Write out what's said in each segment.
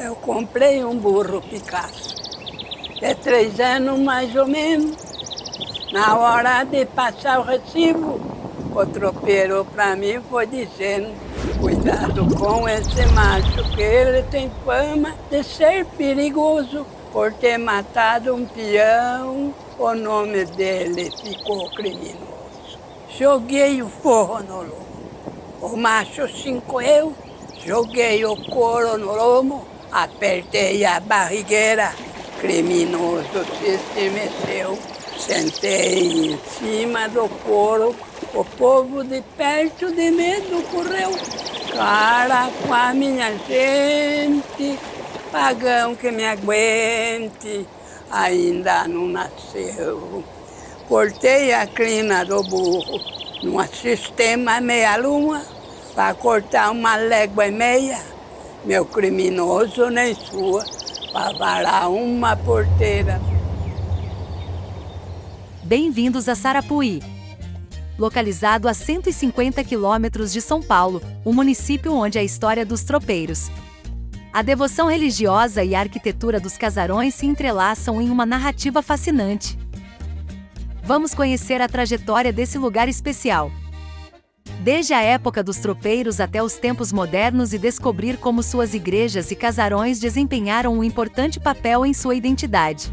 Eu comprei um burro Picasso. É 3 anos mais ou menos. Na hora de passar o recibo, o tropeiro para mim foi dizendo: cuidado com esse macho, que ele tem fama de ser perigoso. Por ter matado um peão, o nome dele ficou criminoso. Joguei o forro no lomo. O macho se encolheu, joguei o couro no lomo, apertei a barrigueira, criminoso se estremeceu. Sentei em cima do couro, o povo de perto de medo correu. Cara com a minha gente, pagão que me aguente, ainda não nasceu. Cortei a crina do burro num sistema meia-lua, para cortar 1,5 léguas, meu criminoso nem sua, para varar uma porteira. Bem-vindos a Sarapuí. Localizado a 150 quilômetros de São Paulo, o município onde a história dos tropeiros. A devoção religiosa e a arquitetura dos casarões se entrelaçam em uma narrativa fascinante. Vamos conhecer a trajetória desse lugar especial. Desde a época dos tropeiros até os tempos modernos e descobrir como suas igrejas e casarões desempenharam um importante papel em sua identidade.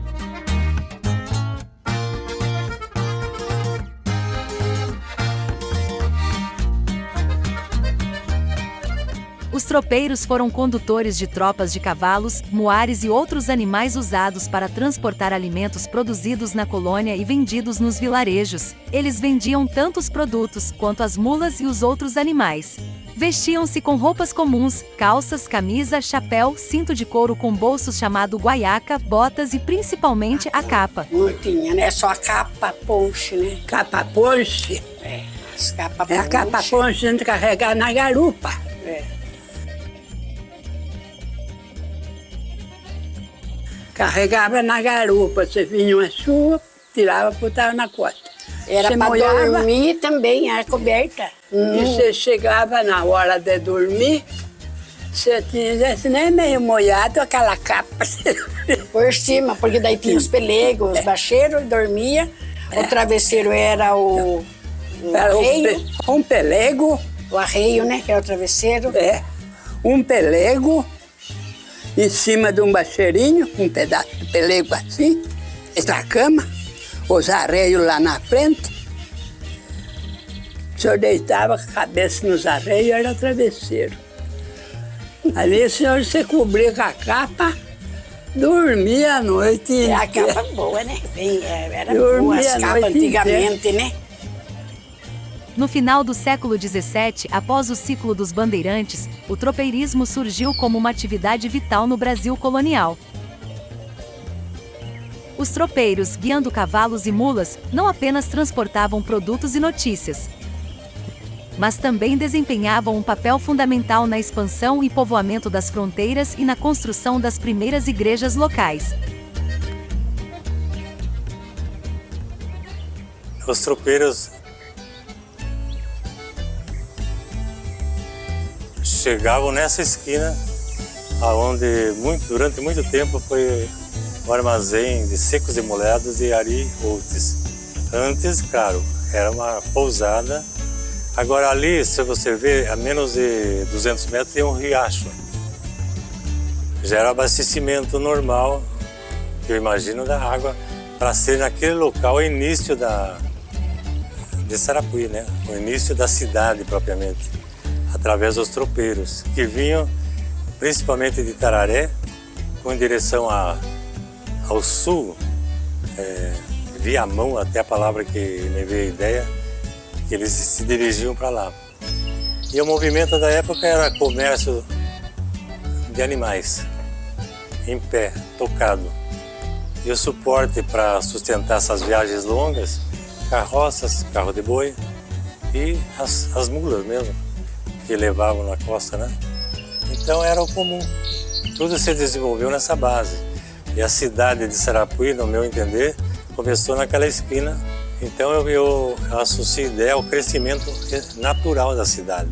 Os tropeiros foram condutores de tropas de cavalos, muares e outros animais usados para transportar alimentos produzidos na colônia e vendidos nos vilarejos. Eles vendiam tanto os produtos quanto as mulas e os outros animais. Vestiam-se com roupas comuns, calças, camisa, chapéu, cinto de couro com bolsos chamado guaiaca, botas e principalmente a capa. Não tinha, né? Só a capa ponche, né? Capa ponche? É, as capa ponche. É a capa ponche a gente carregar na garupa. É. Carregava na garupa, você vinha uma chuva, tirava, botava na costa. Era para dormir também, a coberta. E você chegava na hora de dormir, você tinha nem meio molhado, aquela capa. Por cima, porque daí tinha os pelegos, os bacheiros, dormia. O travesseiro era o arreio. Um pelego. O arreio, né, que era o travesseiro. É, um pelego. Em cima de um bacheirinho, um pedaço de pelego assim, essa cama, os arreios lá na frente. O senhor deitava a cabeça nos arreios, era travesseiro. Ali o senhor se cobria com a capa, dormia à noite. É a capa boa, né? Era boa as capas antigamente, né? No final do século XVII, após o ciclo dos bandeirantes, o tropeirismo surgiu como uma atividade vital no Brasil colonial. Os tropeiros, guiando cavalos e mulas, não apenas transportavam produtos e notícias, mas também desempenhavam um papel fundamental na expansão e povoamento das fronteiras e na construção das primeiras igrejas locais. Os tropeiros chegavam nessa esquina, onde durante muito tempo foi o armazém de secos e molhados de Ari Outes. Antes, claro, era uma pousada. Agora ali, se você ver, a menos de 200 metros tem um riacho. Já era abastecimento normal, que eu imagino, da água, para ser naquele local o início de Sarapuí, né? O início da cidade propriamente. Através dos tropeiros, que vinham principalmente de Tararé, com direção ao sul, Viamão, até a palavra que me veio a ideia, que eles se dirigiam para lá. E o movimento da época era comércio de animais, em pé, tocado. E o suporte para sustentar essas viagens longas, carroças, carro de boi e as mulas mesmo, que levavam na costa, né? Então era o comum. Tudo se desenvolveu nessa base. E a cidade de Sarapuí, no meu entender, começou naquela esquina. Então eu associo a ideia ao crescimento natural da cidade,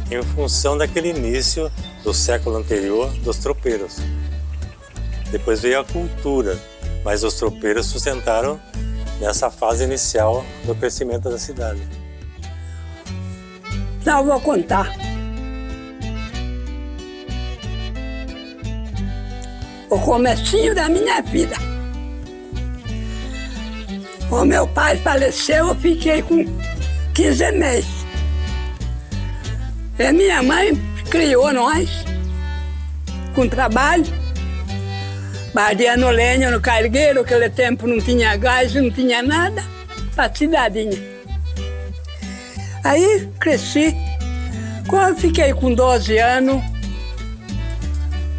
em função daquele início do século anterior dos tropeiros. Depois veio a cultura, mas os tropeiros sustentaram nessa fase inicial do crescimento da cidade. Não, eu vou contar. O comecinho da minha vida. O meu pai faleceu, eu fiquei com 15 meses. E minha mãe criou nós com trabalho, bardeando lenha no cargueiro, naquele tempo não tinha gás, não tinha nada, para cidadinha. Aí cresci. Quando eu fiquei com 12 anos,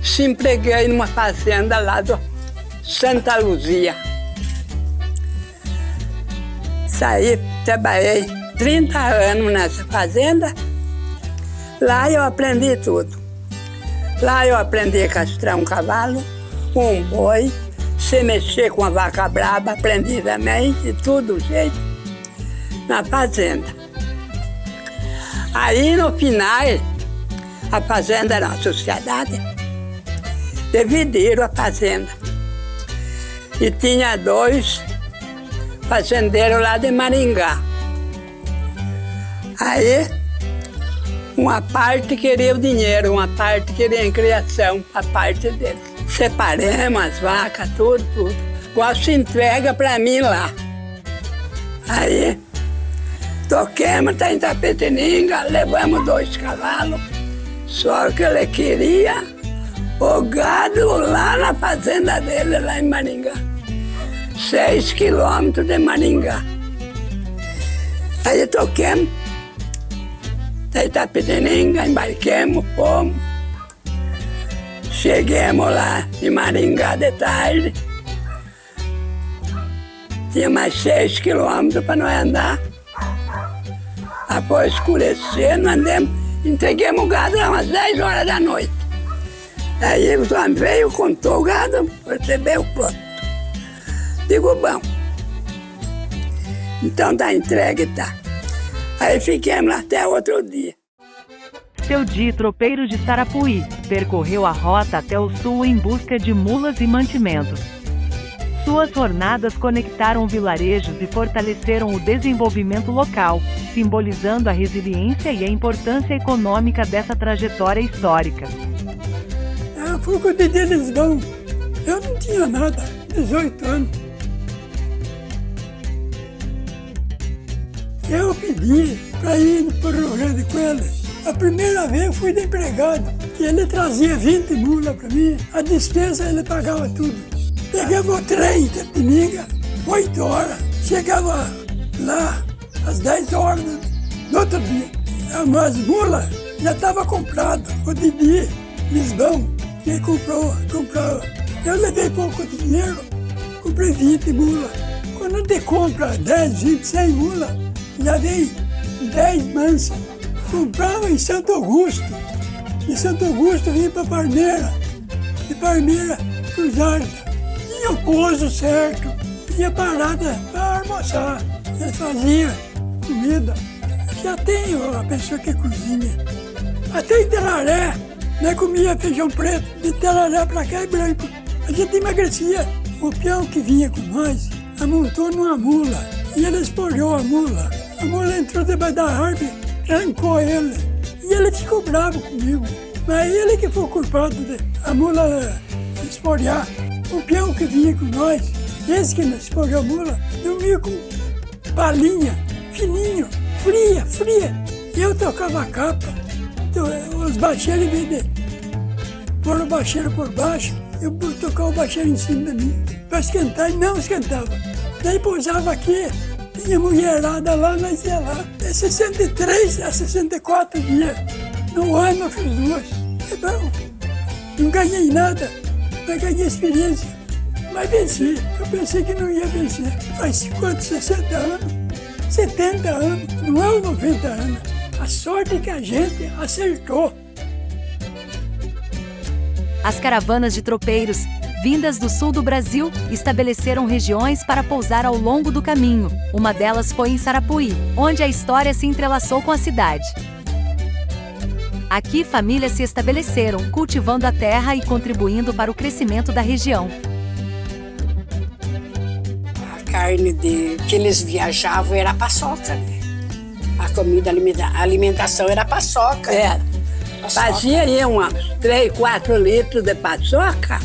se empreguei numa fazenda lá do Santa Luzia. Saí, trabalhei 30 anos nessa fazenda. Lá eu aprendi tudo. Lá eu aprendi a castrar um cavalo, um boi, se mexer com a vaca braba, aprendi também, de tudo jeito, na fazenda. Aí no final, a fazenda era uma sociedade, dividiram a fazenda. E tinha 2 fazendeiros lá de Maringá. Aí, uma parte queria o dinheiro, uma parte queria a criação, a parte deles. Separamos as vacas, tudo. Gosto entrega para mim lá. Aí, toquemos, tá em Tapetininga, levamos 2 cavalos. Só que ele queria o gado lá na fazenda dele, lá em Maringá. 6 quilômetros de Maringá. Aí toquemos, tá em Itapetininga, embarquemos, fomos. Chegamos lá em Maringá de tarde. Tinha mais 6 quilômetros para nós andar. Após escurecer, nós andamos, entreguemos o gado lá umas 10 horas da noite. Aí o homem veio, contou o gado, recebeu pronto. Digo, bom, então tá entregue, tá. Aí fiquemos lá até outro dia. Seu Di, tropeiro de Sarapuí, percorreu a rota até o sul em busca de mulas e mantimentos. Suas jornadas conectaram vilarejos e fortaleceram o desenvolvimento local, simbolizando a resiliência e a importância econômica dessa trajetória histórica. Foi com o Didi Lisbão. Eu não tinha nada, 18 anos. Eu pedi para ir para o Rio Grande com ele. A primeira vez eu fui de empregado, que ele trazia 20 mulas para mim, a despesa ele pagava tudo. Pegava o trem em Tapetininga, 8 horas, chegava lá às 10 horas do outro dia. As mulas já estavam compradas, o Didi Lisbão, que comprou. Eu levei pouco dinheiro, comprei 20 mulas. Quando a gente compra 10, 20, 100 mulas, já vem 10 mansas. Comprava em Santo Augusto. De Santo Augusto vinha para Parmeira. De Parmeira para o Jardim. Tinha o pouso certo. Tinha parada para almoçar. Eles faziam comida. Já tem a pessoa que cozinha. Até em Teraré, nós comia feijão preto. De Teraré para cá é branco. A gente emagrecia. O peão que vinha com nós amontou numa mula. E ele esporou a mula. A mula entrou debaixo da árvore, arrancou ele. E ele ficou bravo comigo. Mas ele que foi o culpado de a mula esporar. O peão que vinha com nós, esse que esporou a mula, dormia com balinha, fininho, fria. E eu tocava a capa. Então, os baixeiros, em vez de pôr o baixeiro por baixo, eu tocava o baixeiro em cima de mim. Para esquentar, e não esquentava. Daí pousava aqui. Tinha mulherada lá, nós ia lá. De 63 a 64 dias. No ano eu fiz 2. É bom. Não ganhei nada, mas ganhei experiência. Mas venci. Eu pensei que não ia vencer. Faz quanto? 60 anos? 70 anos? Não é 90 anos. A sorte é que a gente acertou. As caravanas de tropeiros, vindas do sul do Brasil, estabeleceram regiões para pousar ao longo do caminho. Uma delas foi em Sarapuí, onde a história se entrelaçou com a cidade. Aqui famílias se estabeleceram, cultivando a terra e contribuindo para o crescimento da região. A carne que eles viajavam era a paçoca, né? A alimentação era a paçoca. É. Fazia aí uns 3, 4 litros de paçoca,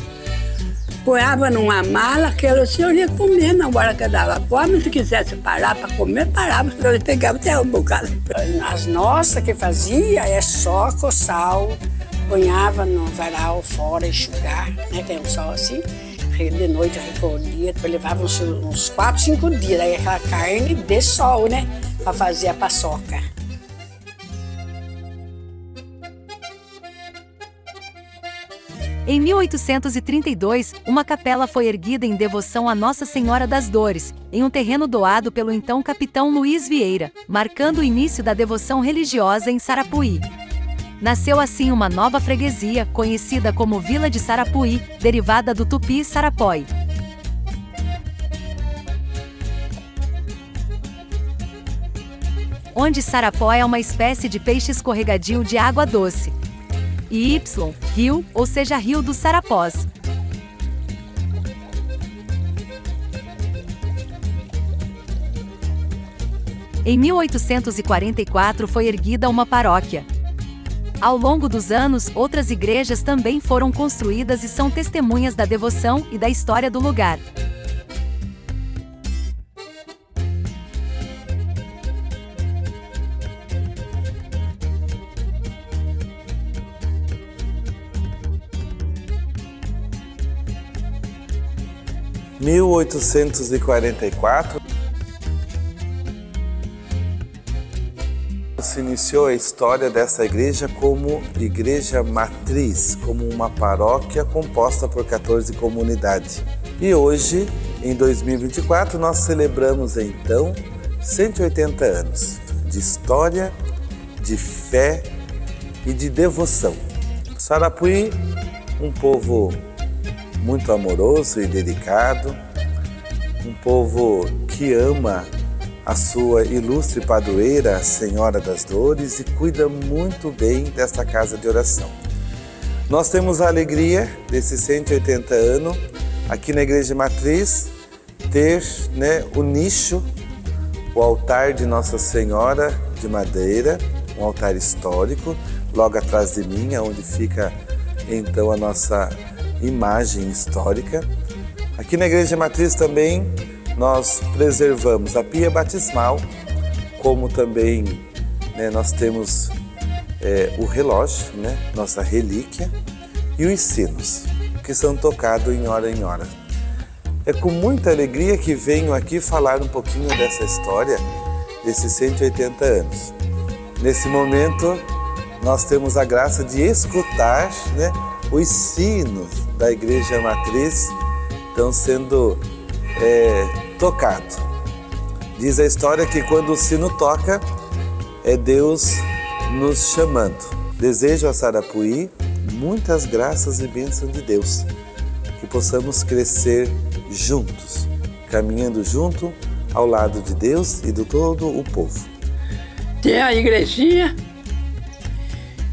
põava numa mala que o senhor ia comer na hora que dava fome. Se quisesse parar para comer, parava, o senhor pegava até um bocado. As nossas que fazia é só coçal, ponhava no varal fora, enxugar, né? Tem um sol assim, de noite recolhia, depois levava uns 4, 5 dias, aí aquela carne de sol, né? Para fazer a paçoca. Em 1832, uma capela foi erguida em devoção a Nossa Senhora das Dores, em um terreno doado pelo então capitão Luiz Vieira, marcando o início da devoção religiosa em Sarapuí. Nasceu assim uma nova freguesia, conhecida como Vila de Sarapuí, derivada do tupi Sarapói. Onde Sarapó é uma espécie de peixe escorregadio de água doce. E Y, rio, ou seja, rio dos Sarapós. Em 1844 foi erguida uma paróquia. Ao longo dos anos, outras igrejas também foram construídas e são testemunhas da devoção e da história do lugar. Em 1844 se iniciou a história dessa igreja como igreja matriz, como uma paróquia composta por 14 comunidades. E hoje, em 2024, nós celebramos então 180 anos de história, de fé e de devoção. Sarapuí, um povo muito amoroso e dedicado, um povo que ama a sua ilustre padroeira, a Senhora das Dores, e cuida muito bem desta casa de oração. Nós temos a alegria desses 180 anos, aqui na Igreja Matriz, ter o nicho, o altar de Nossa Senhora de madeira, um altar histórico, logo atrás de mim, onde fica então a nossa imagem histórica. Aqui na Igreja Matriz também nós preservamos a pia batismal, como também nós temos o relógio, nossa relíquia, e os sinos, que são tocados em hora. É com muita alegria que venho aqui falar um pouquinho dessa história, desses 180 anos. Nesse momento, nós temos a graça de escutar os sinos da Igreja Matriz estão sendo tocados. Diz a história que quando o sino toca, é Deus nos chamando. Desejo a Sarapuí muitas graças e bênçãos de Deus, que possamos crescer juntos, caminhando junto ao lado de Deus e de todo o povo. Tem a igrejinha,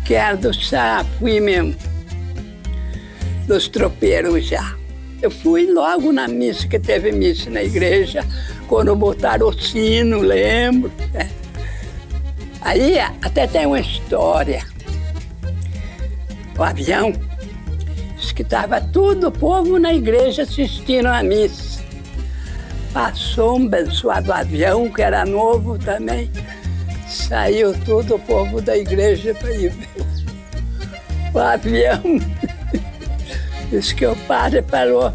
que era do Sarapuí mesmo, dos tropeiros já. Eu fui logo na missa, que teve missa na igreja, quando botaram o sino, lembro. Aí até tem uma história. O avião, diz que estava todo o povo na igreja assistindo a missa. Passou um abençoado avião, que era novo também. Saiu todo o povo da igreja para ir ver o avião. Diz que o padre falou,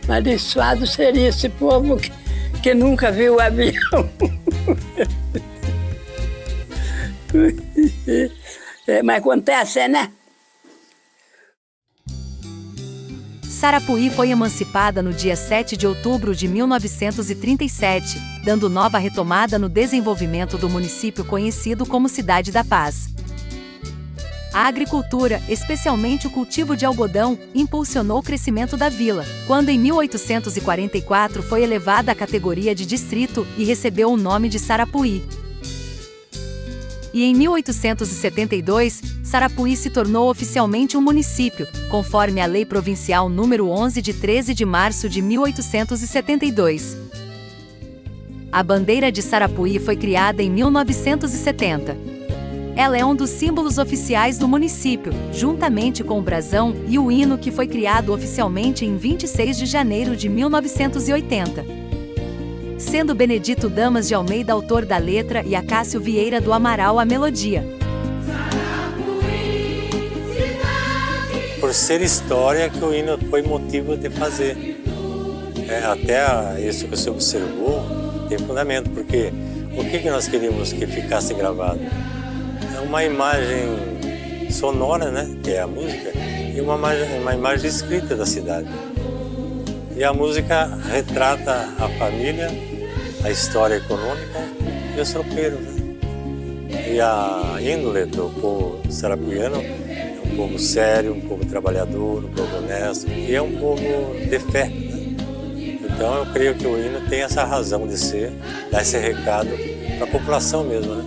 abençoado seria esse povo que nunca viu o avião. Mas acontece, né? Sarapuí foi emancipada no dia 7 de outubro de 1937, dando nova retomada no desenvolvimento do município conhecido como Cidade da Paz. A agricultura, especialmente o cultivo de algodão, impulsionou o crescimento da vila, quando em 1844 foi elevada à categoria de distrito e recebeu o nome de Sarapuí. E em 1872, Sarapuí se tornou oficialmente um município, conforme a Lei Provincial número 11 de 13 de março de 1872. A bandeira de Sarapuí foi criada em 1970. Ela é um dos símbolos oficiais do município, juntamente com o brasão e o hino, que foi criado oficialmente em 26 de janeiro de 1980. Sendo Benedito Damas de Almeida autor da letra e Acácio Vieira do Amaral a melodia. Por ser história que o hino foi motivo de fazer. Até isso que você observou tem fundamento, porque o que nós queríamos que ficasse gravado? É uma imagem sonora, né, que é a música, e uma imagem escrita da cidade. E a música retrata a família, a história econômica e os tropeiros, né? E a índole do povo sarapuiano é um povo sério, um povo trabalhador, um povo honesto, e é um povo de fé, né? Então eu creio que o hino tem essa razão de ser, dar esse recado para a população mesmo, né?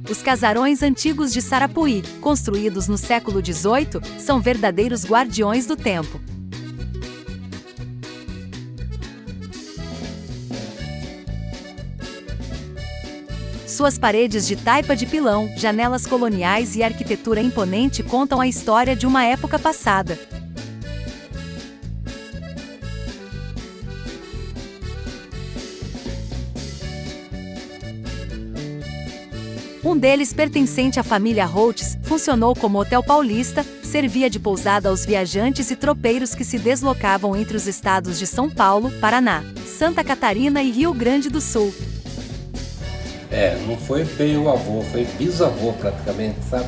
Os casarões antigos de Sarapuí, construídos no século XVIII, são verdadeiros guardiões do tempo. Suas paredes de taipa de pilão, janelas coloniais e arquitetura imponente contam a história de uma época passada. Um deles, pertencente à família Holtz, funcionou como Hotel Paulista, servia de pousada aos viajantes e tropeiros que se deslocavam entre os estados de São Paulo, Paraná, Santa Catarina e Rio Grande do Sul. Não foi bem o avô, foi bisavô praticamente, sabe?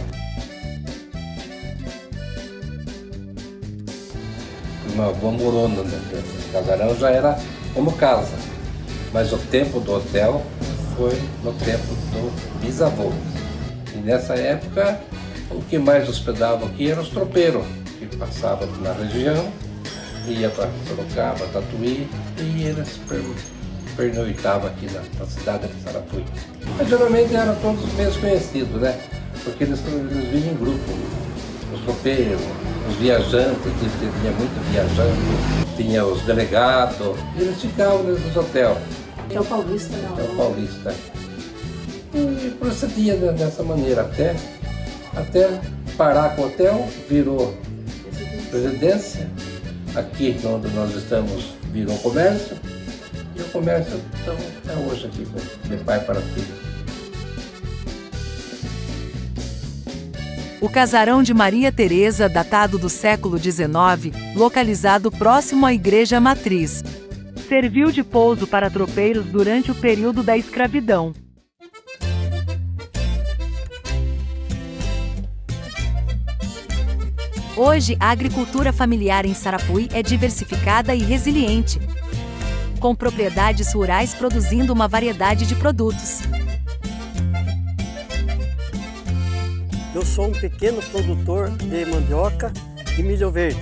Meu avô morou no casarão, já era como casa, mas o tempo do hotel foi no tempo do bisavô. E nessa época, o que mais hospedava aqui eram os tropeiros, que passavam na região, ia para Sorocaba, Tatuí, e eles pernoitavam aqui na cidade de Sarapuí. Mas geralmente eram todos mesmo conhecidos, né? Porque eles vinham em grupo, os tropeiros, os viajantes, que tinha muito viajante, tinha os delegados, e eles ficavam nos hotéis. Hotel Paulista, não. Hotel Paulista. E procedia dessa maneira até parar com o hotel, virou residência. Aqui onde nós estamos virou comércio. E o comércio então, é hoje aqui, de pai para filho. O casarão de Maria Teresa, datado do século XIX, localizado próximo à Igreja Matriz, serviu de pouso para tropeiros durante o período da escravidão. Hoje, a agricultura familiar em Sarapuí é diversificada e resiliente, com propriedades rurais produzindo uma variedade de produtos. Eu sou um pequeno produtor de mandioca e milho verde.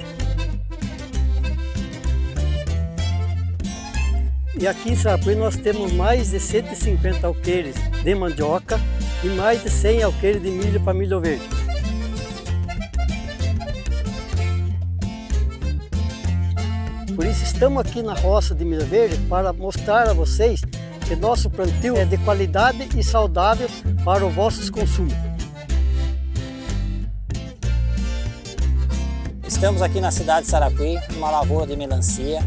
E aqui em Sarapuí nós temos mais de 150 alqueires de mandioca e mais de 100 alqueires de milho para milho verde. Por isso estamos aqui na roça de milho verde para mostrar a vocês que nosso plantio é de qualidade e saudável para os vossos consumos. Estamos aqui na cidade de Sarapuí, numa lavoura de melancia.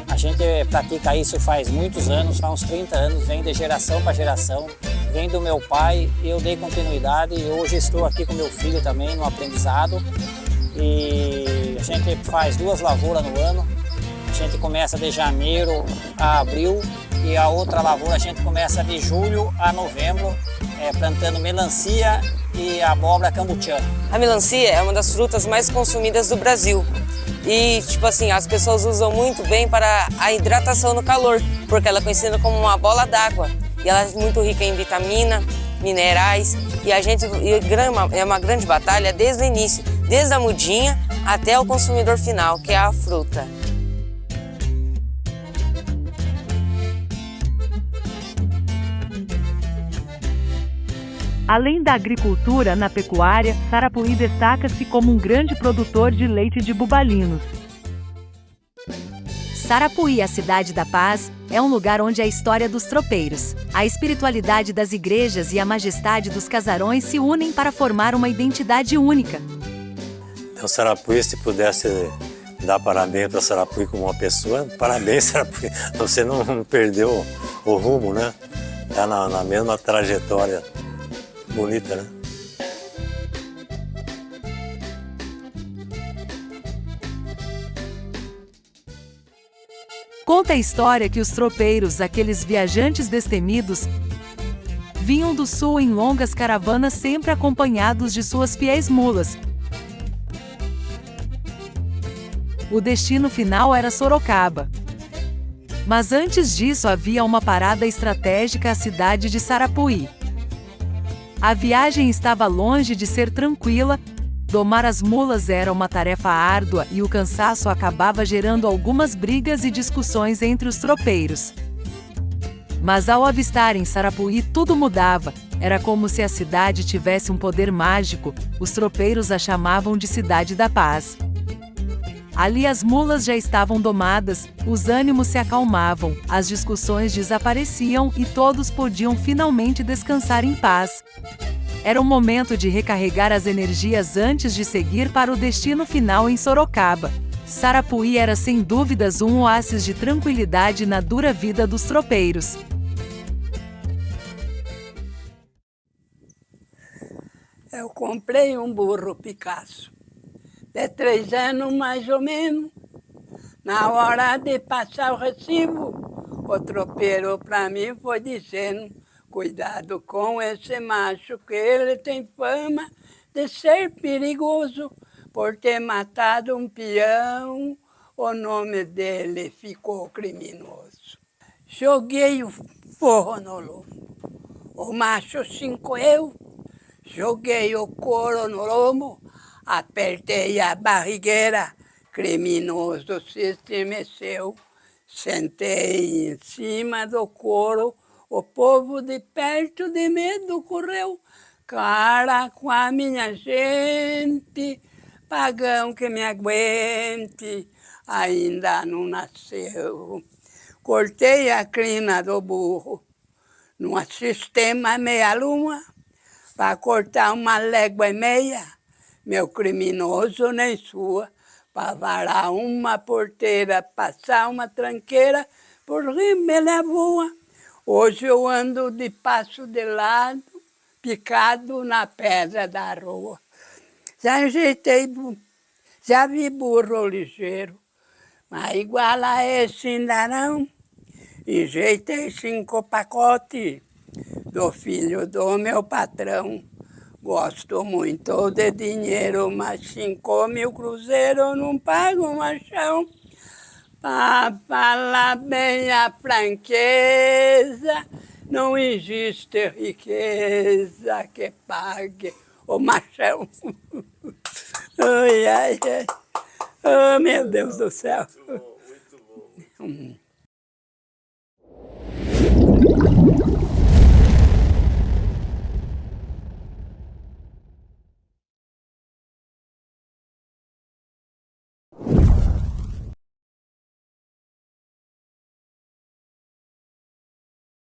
A gente pratica isso faz muitos anos, faz uns 30 anos, vem de geração para geração. Vem do meu pai, eu dei continuidade e hoje estou aqui com meu filho também no aprendizado. E a gente faz 2 lavouras no ano. A gente começa de janeiro a abril e a outra lavoura a gente começa de julho a novembro, plantando melancia e abóbora cambotiana. A melancia é uma das frutas mais consumidas do Brasil. E, as pessoas usam muito bem para a hidratação no calor, porque ela é conhecida como uma bola d'água. E ela é muito rica em vitamina, minerais, e é uma grande batalha desde o início, desde a mudinha até o consumidor final, que é a fruta. Além da agricultura, na pecuária, Sarapuí destaca-se como um grande produtor de leite de bubalinos. Sarapuí, a cidade da paz, é um lugar onde a história dos tropeiros, a espiritualidade das igrejas e a majestade dos casarões se unem para formar uma identidade única. Então, Sarapuí, se pudesse dar parabéns para Sarapuí como uma pessoa, parabéns, Sarapuí. Você não perdeu o rumo, né? Está na mesma trajetória bonita, né? Conta a história que os tropeiros, aqueles viajantes destemidos, vinham do sul em longas caravanas sempre acompanhados de suas fiéis mulas. O destino final era Sorocaba. Mas antes disso havia uma parada estratégica à cidade de Sarapuí. A viagem estava longe de ser tranquila, domar as mulas era uma tarefa árdua e o cansaço acabava gerando algumas brigas e discussões entre os tropeiros. Mas ao avistarem Sarapuí tudo mudava, era como se a cidade tivesse um poder mágico, os tropeiros a chamavam de Cidade da Paz. Ali as mulas já estavam domadas, os ânimos se acalmavam, as discussões desapareciam e todos podiam finalmente descansar em paz. Era um momento de recarregar as energias antes de seguir para o destino final em Sorocaba. Sarapuí era sem dúvidas um oásis de tranquilidade na dura vida dos tropeiros. Eu comprei um burro Picasso. De 3 anos, mais ou menos. Na hora de passar o recibo, o tropeiro para mim foi dizendo: cuidado com esse macho, que ele tem fama de ser perigoso por ter matado um peão. O nome dele ficou criminoso. Joguei o forro no lombo. O macho se encolheu. Joguei o couro no lombo. Apertei a barrigueira, criminoso se estremeceu. Sentei em cima do couro, o povo de perto de medo correu. Cara com a minha gente, pagão que me aguente, ainda não nasceu. Cortei a crina do burro, num sistema meia-lua, para cortar 1,5 léguas. Meu criminoso nem sua, para varar uma porteira, passar uma tranqueira, por rima ele voa. Hoje eu ando de passo de lado, picado na pedra da rua. Já enjeitei, já vi burro ligeiro, mas igual a esse ainda não. Enjeitei 5 pacotes do filho do meu patrão. Gosto muito de dinheiro, mas 5.000 cruzeiros não pago machão. Para falar bem a franqueza, não existe riqueza que pague o machão. Ai, ai, ai. Oh, meu Deus do céu. Muito bom, muito bom.